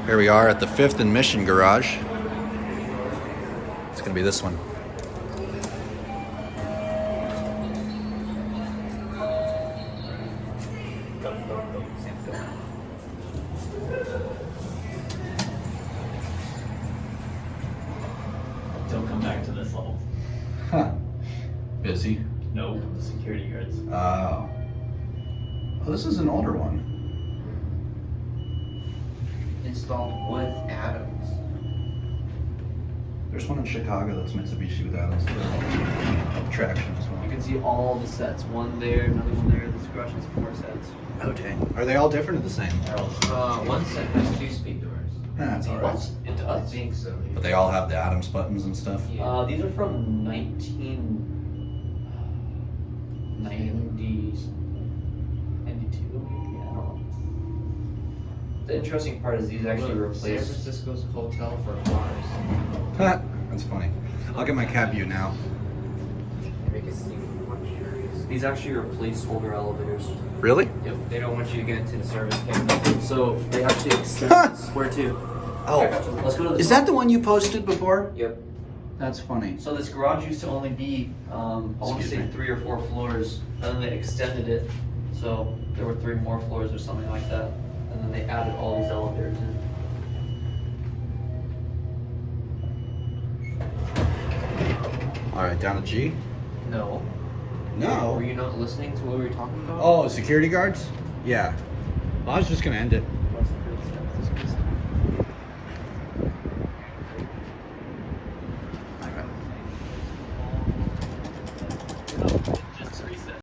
Here we are at the 5th and Mission garage. It's gonna be this one. Don't come back to this level. Huh. Busy. Nope. Security guards. Oh. Oh, this is an older one. Installed with Adams. There's one in Chicago that's Mitsubishi with Adams. Traction as You well. can see all the sets. One there, another one there. This garage has 4 sets. Oh dang. Are they all different or the same? One set has 2 speed doors. That's alright. What? It I does? think so. But they all have the Adams buttons and stuff. Yeah. These are from 1992, maybe? I don't know. The interesting part is these actually Look, San replace. Francisco's hotel for cars. That's funny. I'll get my cab view now. Make it seem much curious. These actually replace older elevators. Really? Yep, they don't want you to get into the service cab. So they actually extend this. Where to? Oh. Let's go to the Is that the one you posted before? Yep. That's funny. So this garage used to only be, I want to Excuse say me. 3 or 4 floors, and then they extended it, so there were 3 more floors or something like that, and then they added all these elevators in. Alright, down to G. No. No. Were you not listening to what we were talking about? Oh, security guards? Yeah. Well, I was just gonna end it.